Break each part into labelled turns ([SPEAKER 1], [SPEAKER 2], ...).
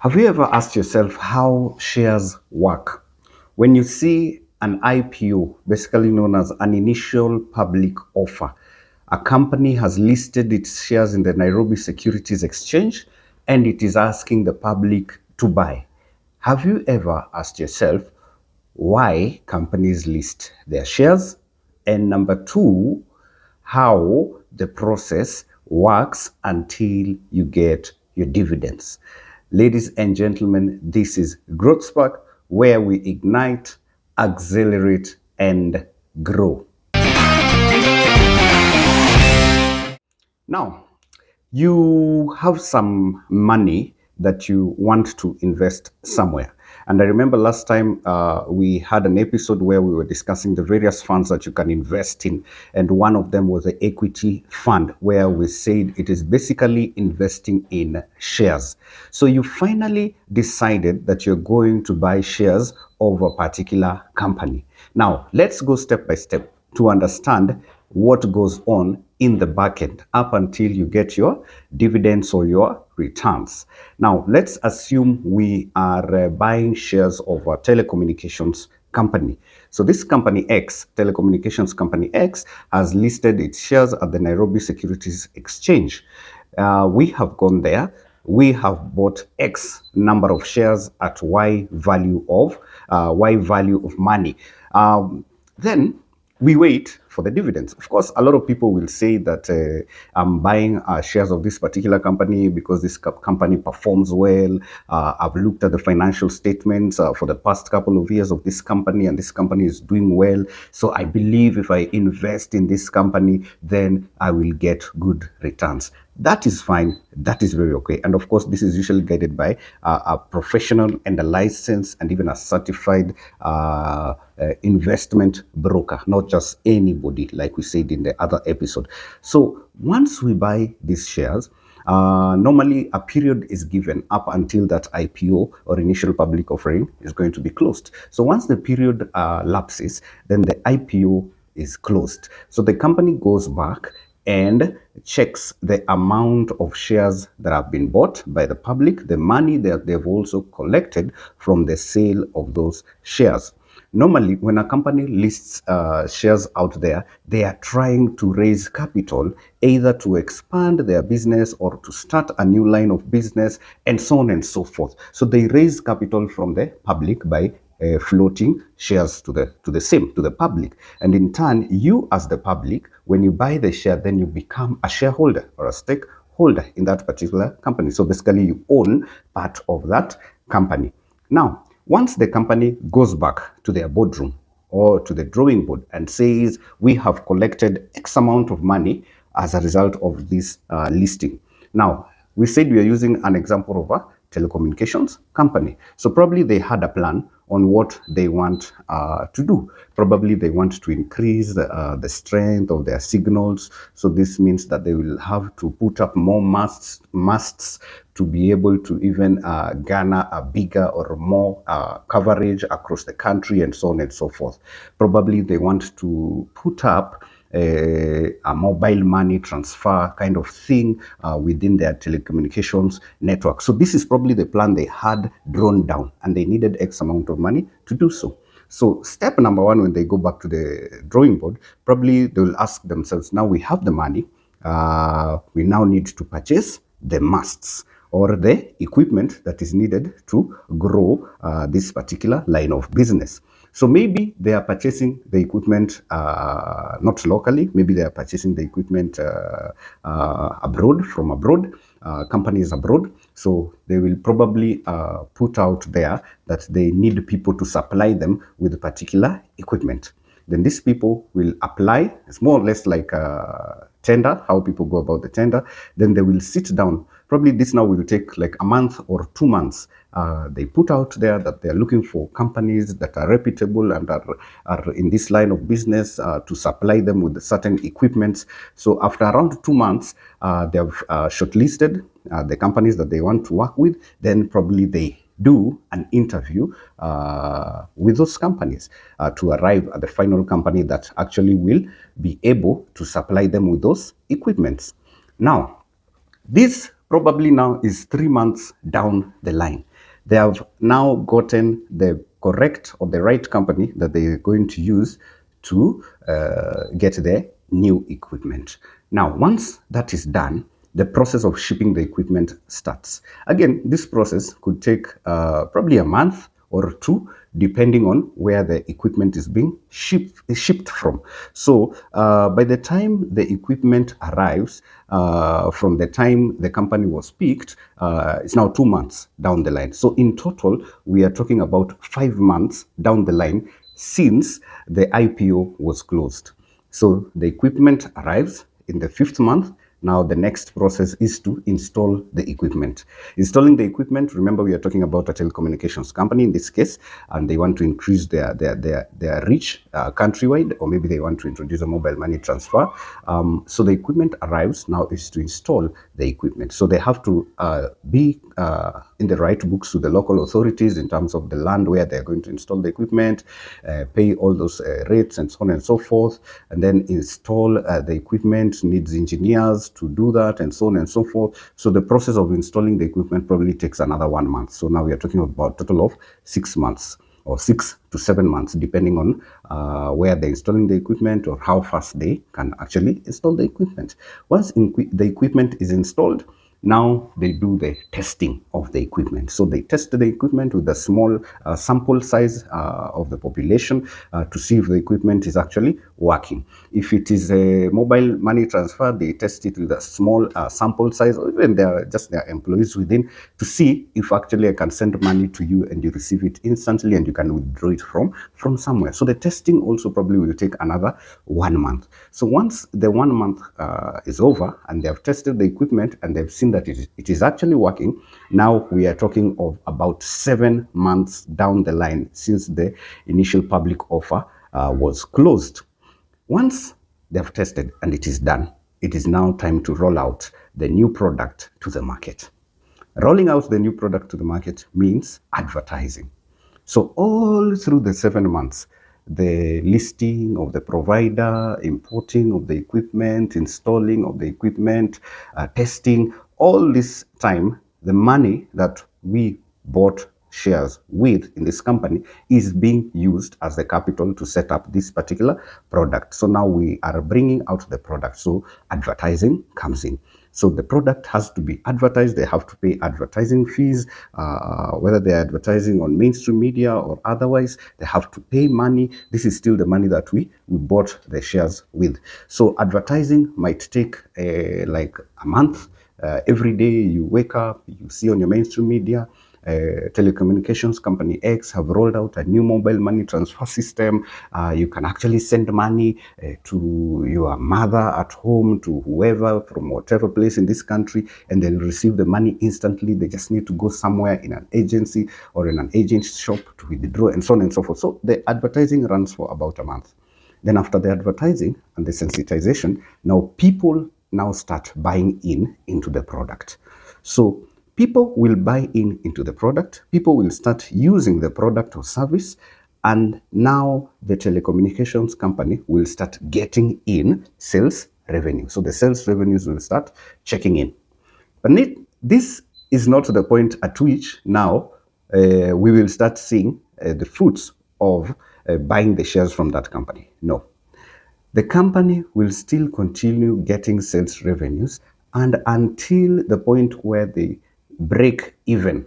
[SPEAKER 1] Have you ever asked yourself how shares work? When you see an IPO, basically known as an initial public offer, a company has listed its shares in the Nairobi Securities Exchange and it is asking the public to buy. Have you ever asked yourself why companies list their shares? And number two, how the process works until you get your dividends. Ladies and gentlemen, this is Growth Spark, where we ignite, accelerate, and grow. Now, you have some money that you want to invest somewhere. And I remember last time we had an episode where we were discussing the various funds that you can invest in. And one of them was the equity fund, where we said it is basically investing in shares. So you finally decided that you're going to buy shares of a particular company. Now, let's go step by step to understand what goes on in the back end up until you get your dividends or your returns. Now, let's assume we are buying shares of a telecommunications company. So this company X, telecommunications company X, has listed its shares at the Nairobi Securities Exchange. We have gone there. We have bought X number of shares at Y value of money. Then we wait for the dividends. Of course, a lot of people will say that I'm buying shares of this particular company because this company performs well. I've looked at the financial statements for the past couple of years of this company, and this company is doing well. So I believe if I invest in this company, then I will get good returns. That is fine. That is very okay. And of course, this is usually guided by a professional and a licensed and even a certified investment broker, not just anybody, like we said in the other episode. So once we buy these shares, normally a period is given up until that IPO or initial public offering is going to be closed. So once the period lapses, then the IPO is closed. So the company goes back and checks the amount of shares that have been bought by the public, the money that they've also collected from the sale of those shares. Normally, when a company lists shares out there, they are trying to raise capital either to expand their business or to start a new line of business and so on and so forth. So they raise capital from the public by floating shares to the public. And in turn, you as the public, when you buy the share, then you become a shareholder or a stakeholder in that particular company. So basically, you own part of that company. Now, once the company goes back to their boardroom or to the drawing board and says, we have collected X amount of money as a result of this listing. Now, we said we are using an example of a telecommunications company. So probably they had a plan on what they want to do. Probably they want to increase the strength of their signals. So this means that they will have to put up more masts to be able to even garner a bigger or more coverage across the country and so on and so forth. Probably they want to put up a mobile money transfer kind of thing within their telecommunications network. So this is probably the plan they had drawn down, and they needed X amount of money to do so. So step number one, when they go back to the drawing board, probably they will ask themselves, now we have the money, we now need to purchase the masts or the equipment that is needed to grow this particular line of business. So maybe they are purchasing the equipment not locally, maybe they are purchasing the equipment abroad, from abroad, companies abroad. So they will probably put out there that they need people to supply them with particular equipment. Then these people will apply. It's more or less like a tender, how people go about the tender. Then they will sit down. Probably this now will take like a month or 2 months. They put out there that they're looking for companies that are reputable and are in this line of business to supply them with certain equipments. So after around 2 months, they have shortlisted the companies that they want to work with. Then probably they do an interview with those companies to arrive at the final company that actually will be able to supply them with those equipments. Now, this probably now is 3 months down the line. They have now gotten the correct or the right company that they're going to use to get their new equipment. Now, once that is done, the process of shipping the equipment starts. Again, this process could take probably a month or two, depending on where the equipment is being shipped from. So by the time the equipment arrives, from the time the company was picked, it's now 2 months down the line. So in total, we are talking about 5 months down the line since the IPO was closed. So the equipment arrives in the fifth month. Now the next process is to install the equipment. Installing the equipment, remember we are talking about a telecommunications company in this case, and they want to increase their reach countrywide, or maybe they want to introduce a mobile money transfer. So the equipment arrives, now is to install the equipment. So they have to be in the right books with the local authorities in terms of the land where they're going to install the equipment, pay all those rates and so on and so forth, and then install the equipment, needs engineers to do that, and so on and so forth. So the process of installing the equipment probably takes another 1 month. So now we are talking about a total of 6 months, or 6 to 7 months, depending on where they're installing the equipment or how fast they can actually install the equipment. Once the equipment is installed, now they do the testing of the equipment. So they test the equipment with a small sample size of the population to see if the equipment is actually working. If it is a mobile money transfer, they test it with a small sample size, or even just their employees within, to see if actually I can send money to you and you receive it instantly and you can withdraw it from somewhere. So the testing also probably will take another 1 month. So once the 1 month is over and they have tested the equipment and they've seen that it is actually working, now we are talking of about 7 months down the line since the initial public offer was closed. Once they've tested and it is done, it is now time to roll out the new product to the market. Rolling out the new product to the market means advertising. So all through the 7 months, the listing of the provider, importing of the equipment, installing of the equipment, testing, all this time, the money that we bought shares with in this company is being used as the capital to set up this particular product. So now we are bringing out the product. So advertising comes in. So the product has to be advertised. They have to pay advertising fees, whether they're advertising on mainstream media or otherwise. They have to pay money. This is still the money that we bought the shares with. So advertising might take like a month. Every day you wake up, you see on your mainstream media, telecommunications company X have rolled out a new mobile money transfer system. You can actually send money to your mother at home, to whoever from whatever place in this country, and they'll receive the money instantly. They just need to go somewhere in an agency or in an agent's shop to withdraw, and so on and so forth. So the advertising runs for about a month. Then after the advertising and the sensitization, now people now start buying into the product. So people will buy into the product, people will start using the product or service, and now the telecommunications company will start getting in sales revenue. So the sales revenues will start checking in. But this is not the point at which now we will start seeing the fruits of buying the shares from that company. No. The company will still continue getting sales revenues, and until the point where they break even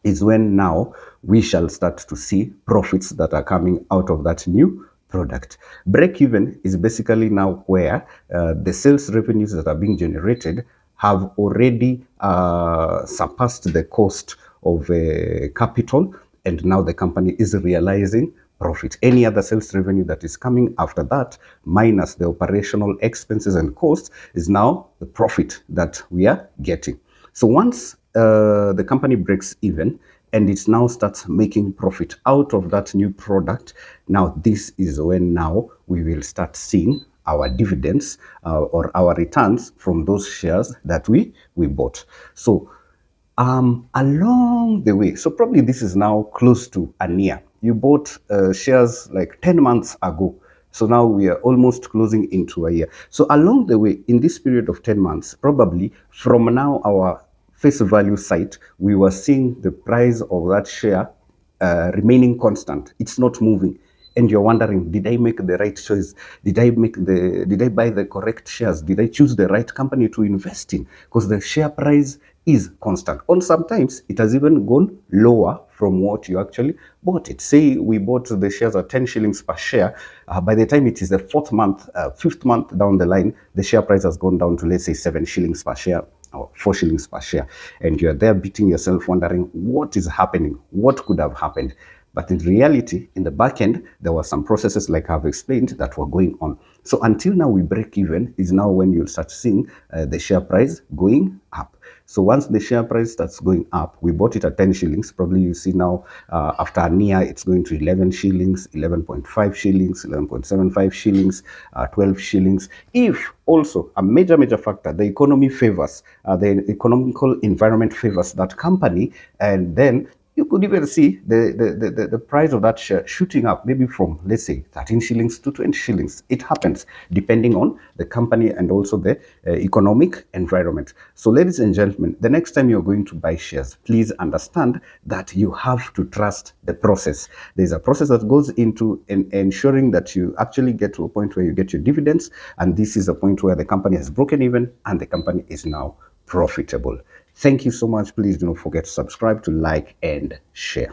[SPEAKER 1] is when now we shall start to see profits that are coming out of that new product. Break even is basically now where the sales revenues that are being generated have already surpassed the cost of capital, and now the company is realizing profit. Any other sales revenue that is coming after that, minus the operational expenses and costs, is now the profit that we are getting. So once the company breaks even and it now starts making profit out of that new product, now this is when now we will start seeing our dividends or our returns from those shares that we bought. So along the way, so probably this is now close to a year. You bought shares like 10 months ago. So now we are almost closing into a year. So along the way, in this period of 10 months, probably from now our face value sight, we were seeing the price of that share remaining constant. It's not moving. And you're wondering, did I make the right choice? Did I buy the correct shares? Did I choose the right company to invest in? Because the share price is constant. On sometimes it has even gone lower from what you actually bought it. Say we bought the shares at 10 shillings per share. By the time it is the fifth month down the line, the share price has gone down to, let's say, 7 shillings per share or 4 shillings per share. And you're there beating yourself, wondering what is happening, what could have happened. But in reality, in the back end, there were some processes, like I've explained, that were going on. So until now we break even is now when you'll start seeing the share price going up. So once the share price starts going up, we bought it at 10 shillings. Probably you see now after a year, it's going to 11 shillings, 11.5 shillings, 11.75 shillings, 12 shillings. If also a major factor, the economy favors, the economical environment favors that company, and then you could even see the price of that share shooting up, maybe from, let's say, 13 shillings to 20 shillings. It happens depending on the company and also the economic environment. So ladies and gentlemen, the next time you're going to buy shares, please understand that you have to trust the process. There's a process that goes into ensuring that you actually get to a point where you get your dividends, and this is a point where the company has broken even and the company is now profitable. Thank you so much. Please do not forget to subscribe, to like, and share.